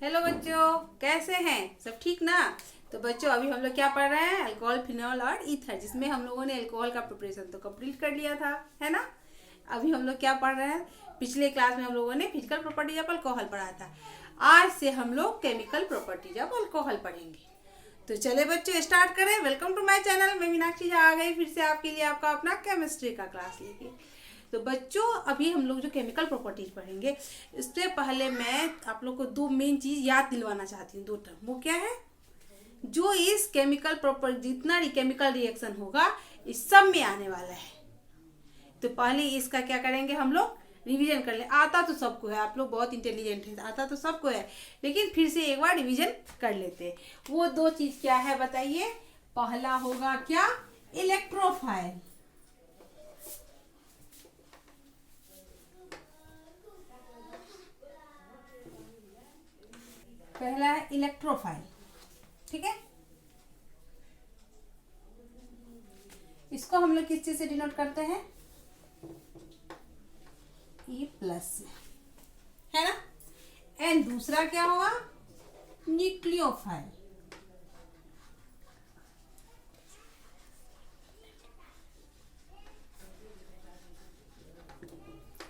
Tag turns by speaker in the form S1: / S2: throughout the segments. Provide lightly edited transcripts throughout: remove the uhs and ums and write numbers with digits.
S1: Hello बच्चों, कैसे हैं? सब ठीक ना? तो बच्चों अभी हम लोग क्या पढ़ रहे हैं? अल्कोहल, फिनॉल और ईथर, जिसमें हम लोगों ने अल्कोहल का प्रिपरेशन तो कंप्लीट कर लिया था, है ना। अभी हम लोग क्या पढ़ रहे हैं? पिछले क्लास में हम लोगों ने फिजिकल प्रॉपर्टीज ऑफ अल्कोहल पढ़ा था। आज से हम लोग केमिकल प्रॉपर्टीज ऑफ अल्कोहल पढ़ेंगे। तो चले बच्चों स्टार्ट करें। Welcome to my channel. मैं मीनाक्षी झा आ गई फिर से आपके लिए, आपका अपना केमिस्ट्री का क्लास लेके। तो बच्चों अभी हम लोग जो केमिकल प्रॉपर्टीज पढ़ेंगे, इससे पहले मैं आप लोग को दो मेन चीज याद दिलवाना चाहती हूँ। दो टर्म, वो क्या है? जो इस केमिकल प्रॉपर जितना केमिकल रिएक्शन होगा इस सब में आने वाला है। तो पहले इसका क्या करेंगे, हम लोग रिवीजन कर ले। आता तो सबको है, आप लोग बहुत इंटेलिजेंट हैं, आता तो सबको है, लेकिन फिर से एक बार रिवीजन कर लेते हैं। वो दो चीज क्या है बताइए? पहला होगा क्या? इलेक्ट्रोफाइल। पहला है इलेक्ट्रोफाइल, ठीक है। इसको हम लोग किस चीज से डिनोट करते हैं? E प्लस से, है ना। एंड दूसरा क्या होगा? न्यूक्लियोफाइल।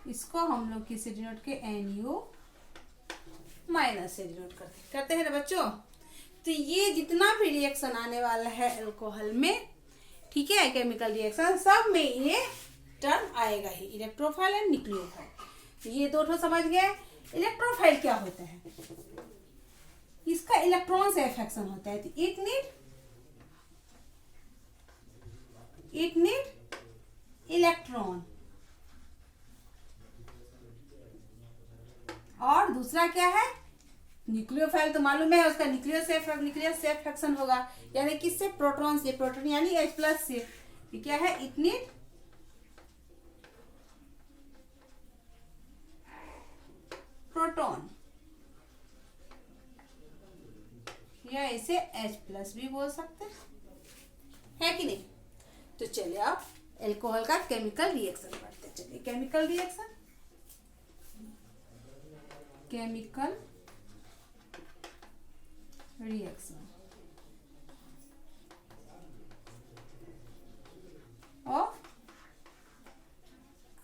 S1: इसको हम लोग किससे डिनोट के? NU माइनस से डिनोट करते हैं ना बच्चों। तो ये जितना भी रिएक्शन आने वाला है अल्कोहल में, ठीक है, केमिकल रिएक्शन, सब में ये टर्म आएगा ही, इलेक्ट्रोफाइल एंड न्यूक्लियोफाइल। तो ये दो ठो समझ गए। इलेक्ट्रोफाइल क्या होता है? इसका इलेक्ट्रॉन से अफेक्शन होता है। तो इट नीड इलेक्ट्रॉन। और दूसरा क्या है? न्यूक्लियोफाइल तो मालूम है, उसका न्यूक्लियस से अफेक्शन होगा, यानी किससे? प्रोटॉन से। प्रोटॉन यानी H प्लस से। ये क्या है? इट नीड प्रोटॉन, या इसे H प्लस भी बोल सकते है कि नहीं। तो चलिए आप अल्कोहल का केमिकल रिएक्शन पढ़ते हैं। चलिए chemical reaction, chemical reaction of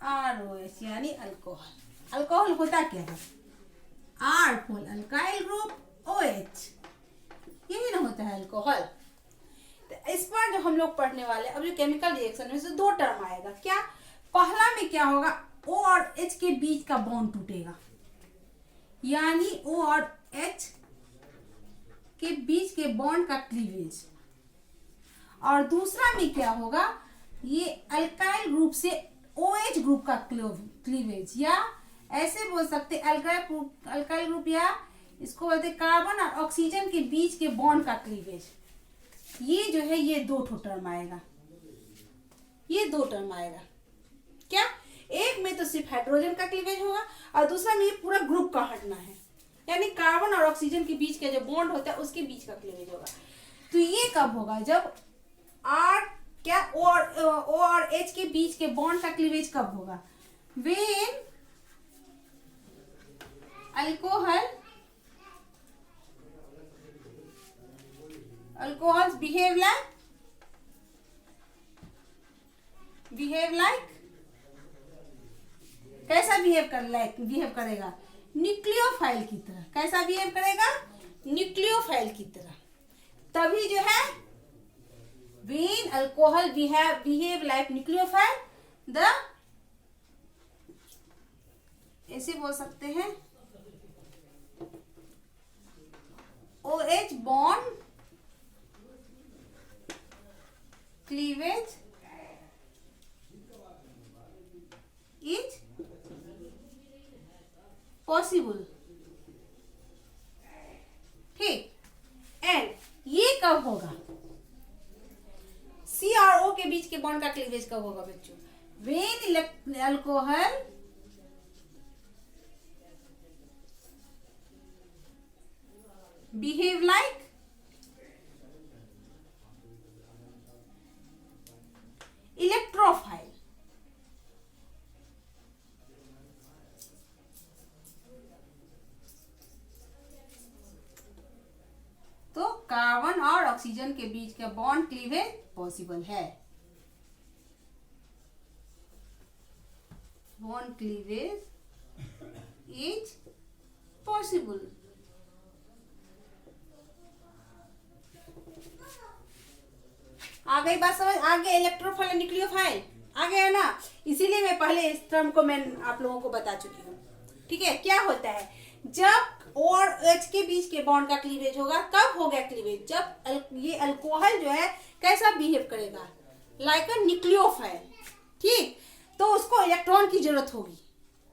S1: ROH यानी अल्कोहल। अल्कोहल होता क्या है? R for alkyl group, OH, यही ना होता है अल्कोहल। तो इस बार जो हम लोग पढ़ने वाले, अब जो केमिकल रिएक्शन में से दो टर्म आएगा। क्या? पहला में क्या होगा? O और H के बीच का बॉन्ड टूटेगा, यानी O और H के बीच के बॉन्ड का क्लीवेज। और दूसरा में क्या होगा? ये अल्काइल ग्रुप से OH ग्रुप का क्लीवेज, या ऐसे बोल सकते अल्काइल ग्रुप, या इसको बोलते कार्बन और ऑक्सीजन के बीच के बॉन्ड का क्लीवेज। ये जो है ये दो ठो टर्म आएगा, ये दो टर्म आएगा। क्या? एक में तो सिर्फ हाइड्रोजन का क्लीवेज होगा और दूसरा में ये पूरा ग्रुप का हटना है, यानी कार्बन और ऑक्सीजन के बीच का जो बॉन्ड होता है उसके बीच का क्लीवेज होगा। तो ये कब होगा? जब R क्या O और H के बीच के बॉन्ड का क्लीवेज कब होगा? When alcohols behave like कैसा बिहेव करेगा? न्यूक्लियोफाइल की तरह। कैसा बिहेव करेगा? न्यूक्लियोफाइल की तरह। तभी जो है when alcohol behave like nucleophile, the ऐसे बोल सकते हैं OH bond cleavage is possible, ठीक। एंड ये कब होगा? C और O के बीच के बॉन्ड का क्लीवेज कब होगा बच्चों? When alcohol behave like electrophile. Oxygen के बीच का बॉन्ड क्लीवेज पॉसिबल है। Bond cleavage is possible. आ गई बात समझ? आगे इलेक्ट्रोफाइल न्यूक्लियोफाइल आ गया ना, इसीलिए मैं पहले इस टर्म को मैं आप लोगों को बता चुकी हूँ। ठीक है, क्या होता है जब O और H के बीच के बॉन्ड का क्लीवेज होगा, कब हो गया क्लीवेज? जब ये अल्कोहल जो है कैसा बिहेव करेगा, लाइक अ न्यूक्लियोफाइल। ठीक, तो उसको इलेक्ट्रॉन की जरूरत होगी।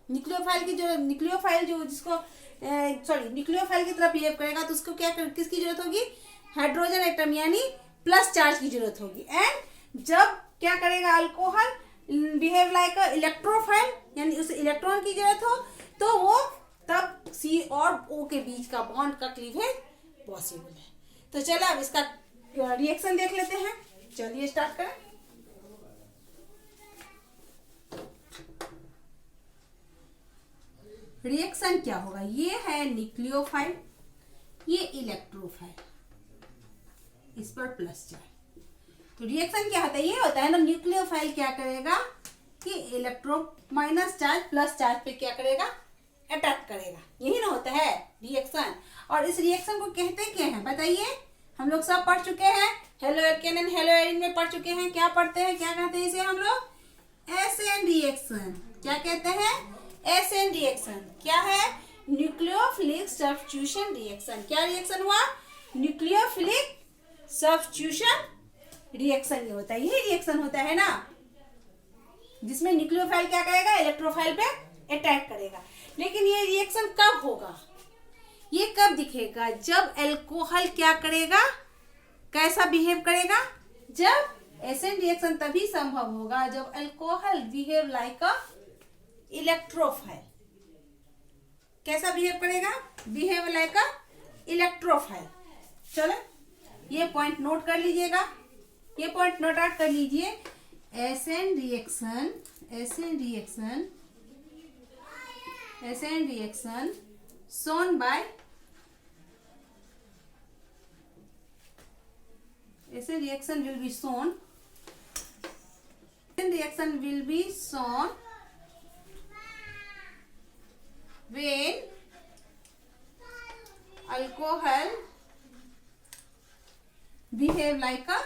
S1: न्यूक्लियोफाइल की जरूरत, न्यूक्लियोफाइल जो जिसको न्यूक्लियोफाइल की तरह बिहेव करेगा तो उसको क्या किसकी जरूरत होगी? हाइड्रोजन एटम यानी प्लस चार्ज की जरूरत होगी। एंड जब क्या करेगा अल्कोहल, बिहेव लाइक अ इलेक्ट्रोफाइल यानी उसे इलेक्ट्रॉन की जरूरत हो, तो वो तब C और O के बीच का बॉन्ड का क्लीवेज पॉसिबल है। तो चलो अब इसका रिएक्शन देख लेते हैं। चलिए स्टार्ट करें। रिएक्शन क्या होगा? ये है न्यूक्लियोफाइल, ये इलेक्ट्रोफाइल, इस पर प्लस चार्ज। तो रिएक्शन क्या होता है? ये होता है ना, न्यूक्लियोफाइल क्या करेगा कि electro minus charge plus charge पे क्या करेगा? अटैक करेगा। यही ना होता है रिएक्शन। और इस रिएक्शन को कहते क्या हैं बताइए? हम लोग सब पढ़ चुके हैं, हेलोएल्केन एंड हेलोएरिन में पढ़ चुके हैं। क्या पढ़ते हैं, क्या कहते हैं इसे हम लोग? SN reaction. क्या कहते हैं? SN reaction. क्या है? Nucleophilic substitution reaction. क्या रिएक्शन हुआ? न्यूक्लियोफिलिक सब्स्टिट्यूशन रिएक्शन ये होता है। यही रिएक्शन होता है ना, जिसमें न्यूक्लियोफाइल क्या करेगा? इलेक्ट्रोफाइल पे अटैक करेगा। लेकिन ये रिएक्शन कब होगा? ये कब दिखेगा? जब अल्कोहल क्या करेगा, कैसा बिहेव करेगा? जब एसिड रिएक्शन तभी संभव होगा जब अल्कोहल बिहेव लाइक अ इलेक्ट्रोफाइल। कैसा बिहेव करेगा? बिहेव लाइक अ इलेक्ट्रोफाइल। चलो ये पॉइंट नोट कर लीजिएगा, ये पॉइंट नोट आउट कर लीजिए। Acid reaction, acid reaction, acid reaction shown by acid reaction will be shown, acid reaction will be shown when alcohol behave like a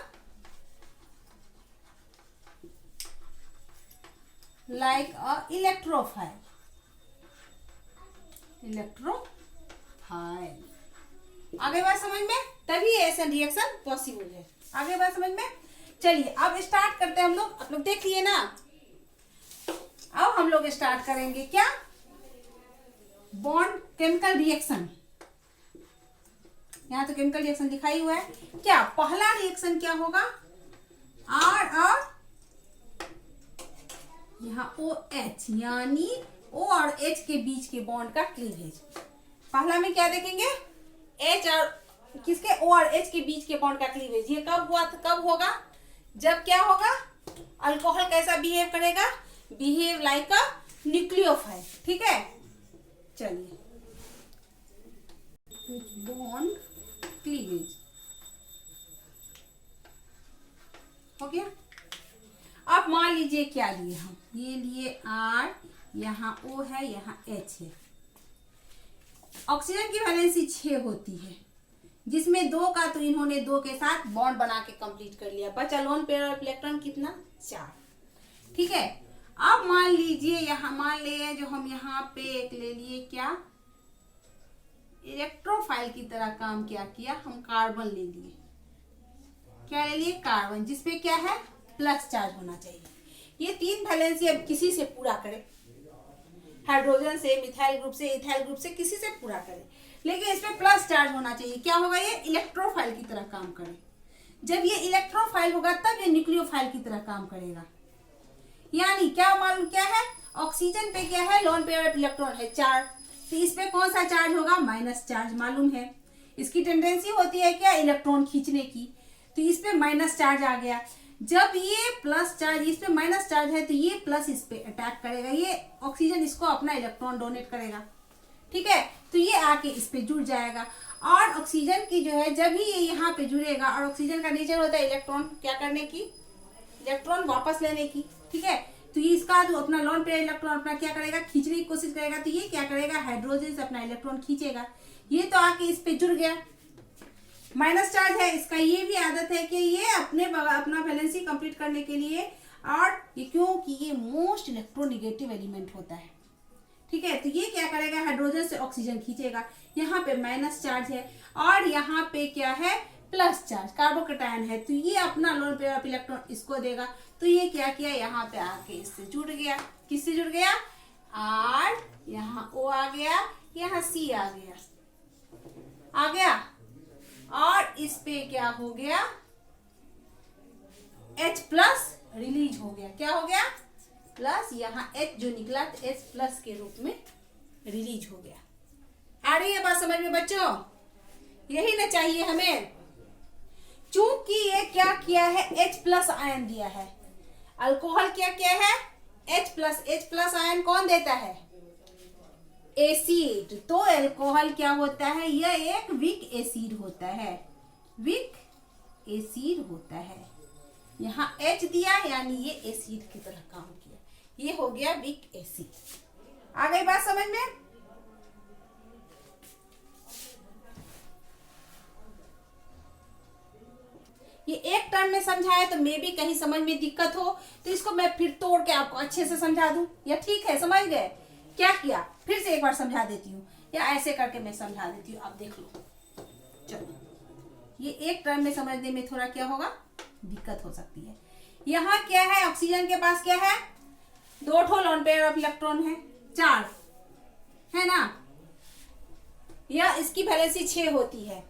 S1: electrophile, electrophile. आगे बात समझ में? तभी ऐसा रिएक्शन पॉसिबल है। आगे बात समझ में? चलिए अब स्टार्ट करते हैं हम लोग। आप लोग देख लिए ना, अब हम लोग स्टार्ट करेंगे क्या? Bond chemical reaction. यहाँ तो केमिकल रिएक्शन दिखाई हुआ है। क्या पहला रिएक्शन क्या होगा? R और यहाँ OH यानी O और H के बीच के बॉन्ड का क्लीवेज। पहला में क्या देखेंगे? H और किसके? O और H के बीच के बॉन्ड का क्लीवेज। ये कब हुआ? कब होगा? जब क्या होगा? अल्कोहल कैसा बिहेव करेगा? Behave like a nucleophile. ठीक है, चलिए बॉन्ड क्लीवेज हो गया। अब मान लीजिए क्या लिए हम? ये लिए R, यहाँ O है, यहाँ H है। ऑक्सीजन की वैलेंसी 6 होती है, जिसमें 2 का तो इन्होंने 2 के साथ बॉन्ड बना के कंप्लीट कर लिया। बचा लोन पेयर ऑफ इलेक्ट्रॉन कितना? 4। ठीक है, अब मान लीजिए यहाँ मान ले जो हम यहाँ पे एक ले लिए क्या? इलेक्ट्रोफाइल की तरह काम क्या किया? हम कार्बन ले लिए। क्या ले लिए? कार्बन, जिसपे क्या है? प्लस चार्ज होना चाहिए। ये 3 वैलेंसी अब किसी से पूरा करे, हाइड्रोजन से, मिथाइल ग्रुप से, इथाइल ग्रुप से, किसी से पूरा करे, लेकिन इसमें प्लस चार्ज होना चाहिए। क्या होगा? ये इलेक्ट्रोफाइल की तरह काम करे। जब ये इलेक्ट्रोफाइल होगा तब ये न्यूक्लियोफाइल की तरह काम करेगा। यानी क्या मालूम क्या है? ऑक्सीजन पे क्या है? लोन पेयर ऑफ इलेक्ट्रॉन है 4, तो इस पे कौन सा चार्ज होगा? माइनस चार्ज मालूम है। इसकी टेंडेंसी होती है क्या? इलेक्ट्रॉन खींचने की, तो इस पे माइनस चार्ज आ गया। जब ये प्लस चार्ज, इस पे माइनस चार्ज है, तो ये प्लस इस पे अटैक करेगा। ये ऑक्सीजन इसको अपना इलेक्ट्रॉन डोनेट करेगा। ठीक है। तो ये आके इस पे जुड़ जाएगा और ऑक्सीजन की जो है जब ही ये यहाँ पे जुड़ेगा, और ऑक्सीजन का नेचर होता है इलेक्ट्रॉन क्या करने की, इलेक्ट्रॉन वापस लेने की, ठीक है। तो ये इसका जो अपना लोन पेयर इलेक्ट्रॉन अपना क्या करेगा, खींचने की कोशिश करेगा। तो ये क्या करेगा, हाइड्रोजन से अपना इलेक्ट्रॉन खींचेगा। ये तो आके इस पे जुड़ गया, माइनस चार्ज है इसका। ये भी आदत है कि ये अपना वैलेंसी कंप्लीट करने के लिए, और ये क्योंकि ये मोस्ट इलेक्ट्रोनिगेटिव एलिमेंट होता है, ठीक है। तो ये क्या करेगा, हाइड्रोजन से ऑक्सीजन खींचेगा। यहाँ पे माइनस चार्ज है और यहाँ पे क्या है, प्लस चार्ज, कार्बोकेटायन है। तो ये अपना लोन पेयर ऑफ इलेक्ट्रॉन इसको देगा। तो ये क्या किया, यहाँ पे आके इससे जुड़ गया। किससे जुड़ गया, R, यहाँ O आ गया, यहाँ C आ गया, और इस पे क्या हो गया, H प्लस रिलीज हो गया। क्या हो गया, प्लस, यहाँ H जो निकला तो H प्लस के रूप में रिलीज हो गया। आ रही है बात समझ में बच्चों, यही ना चाहिए हमें। चूंकि ये क्या किया है, H प्लस आयन दिया है, अल्कोहल क्या किया है, H प्लस आयन कौन देता है, एसिड। तो अल्कोहल क्या होता है, यह एक वीक एसिड होता है, वीक एसिड होता है। यहाँ H दिया यानी ये एसिड की तरह काम किया, ये हो गया वीक एसिड। आ गई बात समझ में। ये एक टर्म में समझाया तो मे भी कहीं समझ में दिक्कत हो, तो इसको मैं फिर तोड़ के आपको अच्छे से समझा दूं, या ठीक है समझ गए। क्या किया, फिर से एक बार समझा देती हूँ, या ऐसे करके मैं समझा देती हूँ, आप देख लो। चलो, ये एक टर्म में समझने में थोड़ा क्या होगा, दिक्कत हो सकती है। यहाँ क्या है, ऑक्सीजन के पास क्या है, 2 ठो लोन पेयर ऑफ इलेक्ट्रॉन है, 4 है ना, या इसकी वैलेंसी 6 होती है।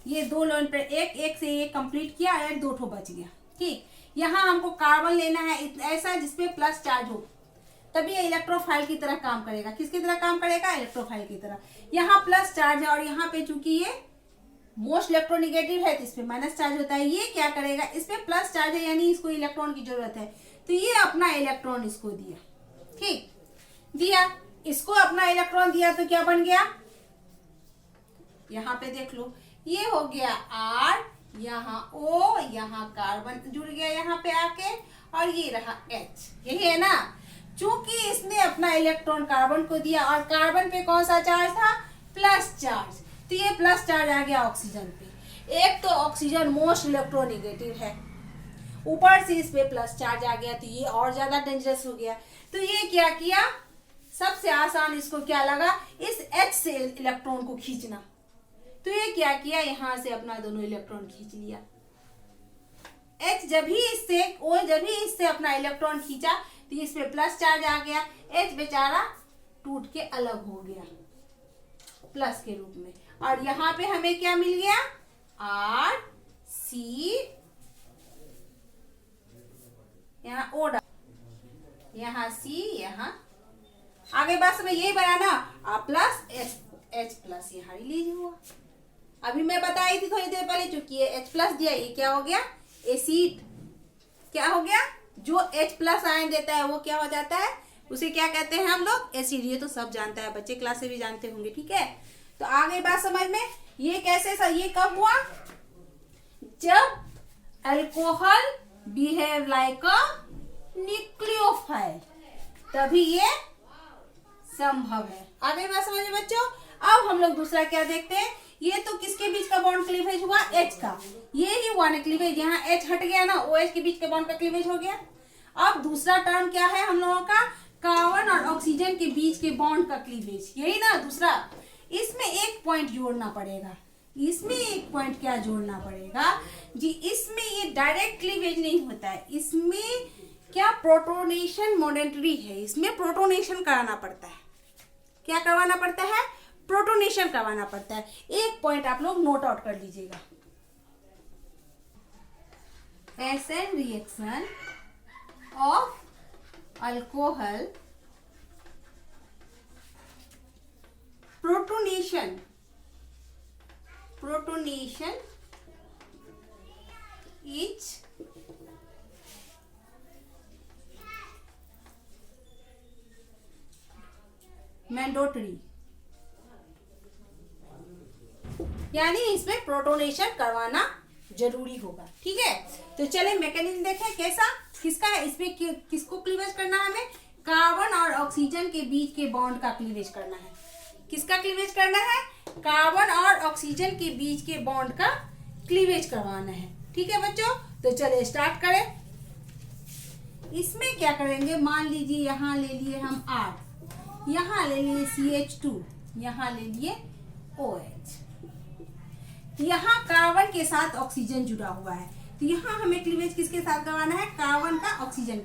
S1: ये 2 लोन पेयर, एक से ये कंप्लीट किया और 2 ठो बच गया, ठीक। यहाँ हमको कार्बन लेना है ऐसा जिसपे प्लस चार्ज हो, तभी ये इलेक्ट्रोफाइल की तरह काम करेगा। किसकी तरह काम करेगा, इलेक्ट्रोफाइल की तरह। यहाँ प्लस चार्ज है और यहाँ पे चूंकि ये मोस्ट इलेक्ट्रोनिगेटिव है तो इस पे माइनस चार्ज होता है। ये क्या करेगा, इस पे प्लस चार्ज है यानी इसको इलेक्ट्रॉन की जरूरत है, तो ये अपना इलेक्ट्रॉन इसको दिया, ठीक दिया, इसको अपना इलेक्ट्रॉन दिया तो क्या बन गया, यहाँ पे देख लो, ये हो गया R, यहाँ O, यहाँ कार्बन जुड़ गया यहाँ पे आके, और ये रहा H, यही है ना। चूंकि इसने अपना इलेक्ट्रॉन कार्बन को दिया और कार्बन पे कौन सा चार्ज था, प्लस चार्ज, तो ये प्लस चार्ज आ गया ऑक्सीजन पे। एक तो ऑक्सीजन मोस्ट इलेक्ट्रोनिगेटिव है, ऊपर से इस पे प्लस चार्ज आ गया तो ये और ज्यादा डेंजरस हो गया। तो ये क्या किया, सबसे आसान इसको क्या लगा, इस H से इलेक्ट्रॉन को खींचना। तो ये क्या किया, यहां से अपना दोनों इलेक्ट्रॉन खींच लिया। H जब ही इससे अपना इलेक्ट्रॉन खींचा तो इस पे प्लस चार्ज आ गया, H बेचारा टूट के अलग हो गया प्लस के रूप में, और यहाँ पे हमें क्या मिल गया, R, C, यहाँ O, यहाँ C, यहाँ आगे बात में यही बनाना, A प्लस H प्लस यहाँ रिलीज हुआ। अभी मैं बताई थी थोड़ी देर पहले, चूंकि ये H प्लस दिया, ये क्या हो गया, एसिड। क्या हो गया, जो H प्लस आयन देता है वो क्या हो जाता है, उसे क्या कहते हैं हम लोग, एसिड। ये तो सब जानता है, बच्चे क्लास से भी जानते होंगे, ठीक है। तो आ गई बात समझ में। ये कैसे ये कब हुआ, जब alcohol behave like a nucleophile, तभी ये संभव है। आ गई बात समझ में बच्चों। अब हम लोग दूसरा क्या देखते हैं, ये तो किसके बीच का बॉन्ड क्लीवेज हुआ, H का, ये ही हुआ ना क्लीवेज, यहाँ H हट गया ना, OH के बीच के बॉन्ड का क्लीवेज हो गया। अब दूसरा टर्म क्या है हम लोगों का, कार्बन और ऑक्सीजन के बीच के बॉन्ड का क्लीवेज, यही ना दूसरा। इसमें एक पॉइंट जोड़ना पड़ेगा, इसमें एक पॉइंट क्या जोड़ना पड़ेगा जी, इसमें ये डायरेक्ट क्लीवेज नहीं होता है, इसमें क्या प्रोटोनेशन मॉडेटरी है, इसमें प्रोटोनेशन कराना पड़ता है। क्या करवाना पड़ता है, प्रोटोनेशन करवाना पड़ता है। एक पॉइंट आप लोग नोट आउट कर लीजिएगा, acid reaction of alcohol protonation is mandatory. यानी इसमें प्रोटोनेशन करवाना जरूरी होगा। ठीक है, तो चले मैकेनिज्म देखें कैसा किसका है। इसमें किसको क्लीवेज करना है, हमें कार्बन और ऑक्सीजन के बीच के बॉन्ड का क्लीवेज करना है। किसका क्लीवेज करना है, कार्बन और ऑक्सीजन के बीच के बॉन्ड का क्लीवेज करवाना है। ठीक है बच्चों, तो चले स्टार्ट करें। इसमें क्या करेंगे, मान लीजिए यहाँ ले लिए हम R, यहाँ ले लिए CH2, यहाँ ले लिए OH। यहाँ कार्बन के साथ ऑक्सीजन जुड़ा हुआ है, तो यहाँ हमें क्लीवेज किसके साथ करवाना है, कार्बन का ऑक्सीजन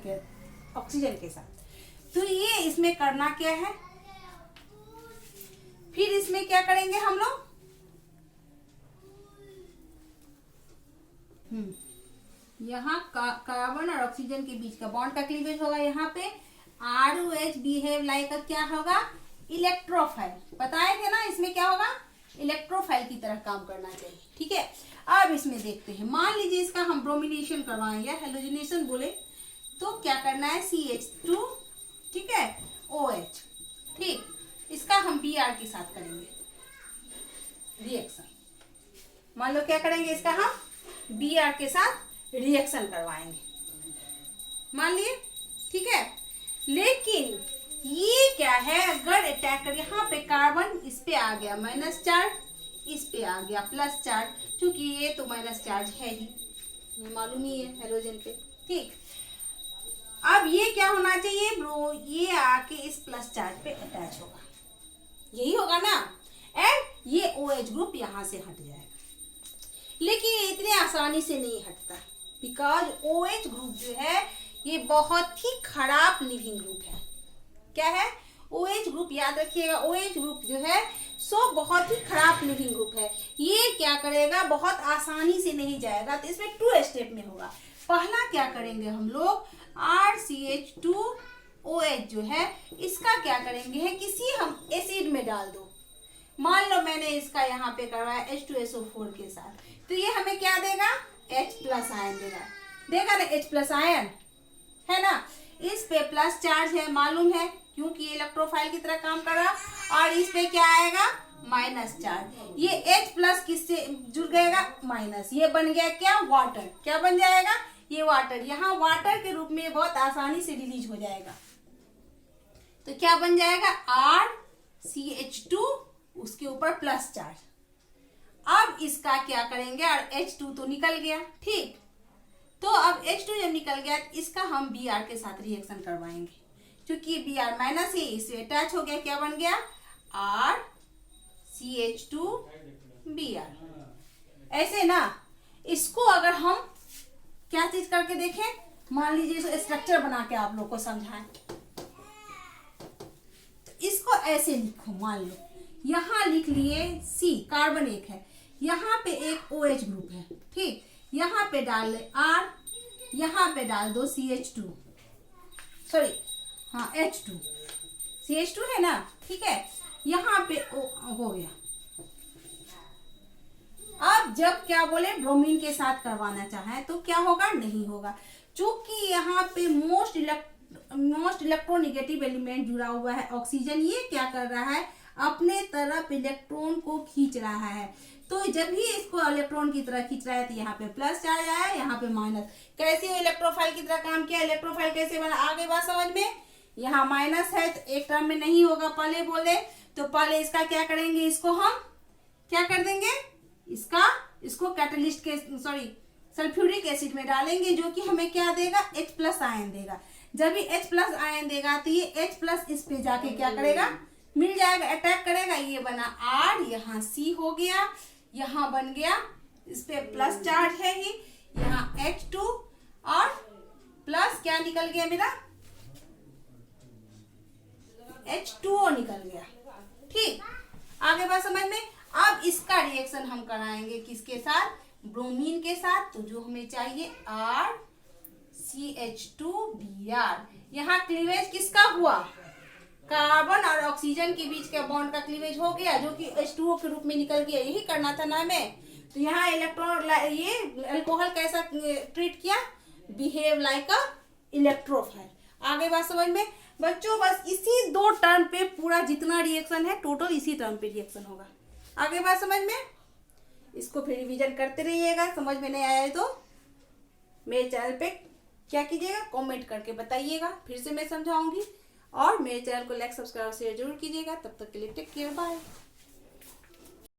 S1: के साथ। तो ये इसमें करना क्या है, फिर इसमें क्या करेंगे हम लोग, यहाँ कार्बन और ऑक्सीजन के बीच का बॉन्ड का क्लीवेज होगा। यहाँ पे ROH बिहेव लाइक क्या होगा, इलेक्ट्रोफाइल। बताए थे ना इसमें क्या होगा, इलेक्ट्रोफाइल की तरह काम करना चाहिए। ठीक है, अब इसमें देखते हैं, मान लीजिए इसका हम ब्रोमिनेशन करवाएं या हेलोजिनेशन बोले, तो क्या करना है, CH2, ठीक है, OH। ठीक, इसका हम Br के साथ करेंगे रिएक्शन। मान लो क्या करेंगे, इसका हम Br के साथ रिएक्शन करवाएंगे, मान लिए। ठीक है, लेकिन ये क्या है, अगर अटैक कर, यहाँ पे कार्बन इस पे आ गया माइनस चार्ज, इस पे आ गया प्लस चार्ज, क्योंकि ये तो माइनस चार्ज है ही, ये मालूम ही है हेलोजन पे। ठीक, अब ये क्या होना चाहिए ब्रो, ये आके इस प्लस चार्ज पे अटैच होगा, यही होगा ना, एंड ये OH ग्रुप यहाँ से हट जाएगा। लेकिन ये इतने आसानी से नहीं हटता, बिकॉज OH ग्रुप जो है ये बहुत ही खराब लिविंग ग्रुप है। क्या है, OH ग्रुप, याद रखिएगा, OH ग्रुप जो है सो बहुत ही खराब लिविंग ग्रुप है। ये क्या करेगा, बहुत आसानी से नहीं जाएगा, तो इसमें 2 स्टेप में होगा। पहला क्या करेंगे हम लोग, RCH2OH जो है इसका क्या करेंगे है, किसी हम एसिड में डाल दो। मान लो मैंने इसका यहाँ पे करवाया H2SO4 के साथ, तो ये हमें क्या देगा, H+ आयन देगा ना, H+ आयन है ना। इस पे प्लस चार्ज है, मालूम है, क्योंकि ये इलेक्ट्रोफाइल की तरह काम कर रहा, और इस पे क्या आएगा, माइनस चार्ज। ये H+ किससे जुड़ गएगा, माइनस, ये बन गया क्या, वाटर। क्या बन जाएगा, ये वाटर, यहाँ वाटर के रूप में बहुत आसानी से रिलीज हो जाएगा। तो क्या बन जाएगा, RCH2, उसके ऊपर प्लस चार्ज। अब इसका क्या करेंगे, और H2 तो निकल गया। ठीक, तो अब H2 जब निकल गया, इसका हम Br के साथ रिएक्शन करवाएंगे, क्योंकि Br माइनस है, इससे अटैच हो गया, क्या बन गया, RCH2Br। ऐसे ना, इसको अगर हम क्या चीज करके देखें, मान लीजिए स्ट्रक्चर बना के आप लोग को समझाएं, इसको ऐसे लिखो, मान लो यहाँ लिख लिए C, कार्बन एक है, यहाँ पे एक OH ग्रुप है। ठीक, यहाँ पे डाल ले R, यहाँ पे डाल दो CH2, सॉरी हाँ H2, CH2 है ना। ठीक है, यहाँ पे हो गया। अब जब क्या बोले ब्रोमीन के साथ करवाना चाहे तो क्या होगा, नहीं होगा, चूंकि यहाँ पे मोस्ट इलेक्ट्रोनेगेटिव एलिमेंट जुड़ा हुआ है ऑक्सीजन। ये क्या कर रहा है, अपने तरफ इलेक्ट्रॉन को खींच रहा है। तो जब भी इसको इलेक्ट्रॉन की तरह खींच रहा है, तो यहाँ पे प्लस चार्ज आया, यहाँ पे माइनस। कैसे इलेक्ट्रोफाइल की तरह काम किया, इलेक्ट्रोफाइल कैसे बना, आगे बात समझ में। यहाँ माइनस है तो एक टर्म में नहीं होगा, पहले बोले तो पहले इसका क्या करेंगे, इसको हम क्या कर देंगे, इसको कैटलिस्ट के सल्फ्यूरिक एसिड में डालेंगे, जो कि हमें क्या देगा, H+ आयन देगा। जब भी H+ आयन देगा, तो ये H+ इस पे जाके क्या करेगा, मिल जाएगा, अटैक करेगा। ये बना R, यहाँ C हो गया, यहाँ बन गया, इस पे प्लस चार्ज है ही, यहाँ H2 और प्लस क्या निकल गया मेरा, H2O निकल गया। ठीक, आगे बात समझ में। अब इसका रिएक्शन हम कराएंगे किसके साथ, ब्रोमीन के साथ। तो जो हमें चाहिए RCH2Br। यहाँ क्लीवेज किसका हुआ, कार्बन और ऑक्सीजन के बीच के बॉन्ड का क्लीवेज हो गया, जो कि H2O के रूप में निकल गया। यही करना था ना हमें। तो यहाँ इलेक्ट्रॉन, ये अल्कोहल कैसा ट्रीट किया, बिहेव लाइक अ इलेक्ट्रोफाइल। आगे बात समझ में बच्चों, बस इसी 2 टर्म पे पूरा जितना रिएक्शन है टोटल इसी टर्म पे रिएक्शन होगा। आगे बात समझ में। इसको फिर रिवीजन करते रहिएगा। समझ में नहीं आया है तो मेरे चैनल पे क्या कीजिएगा, कमेंट करके बताइएगा, फिर से मैं समझाऊंगी। और मेरे चैनल को लाइक सब्सक्राइब शेयर जरूर कीजिएगा। तब तक के लिए टेक केयर, बाय।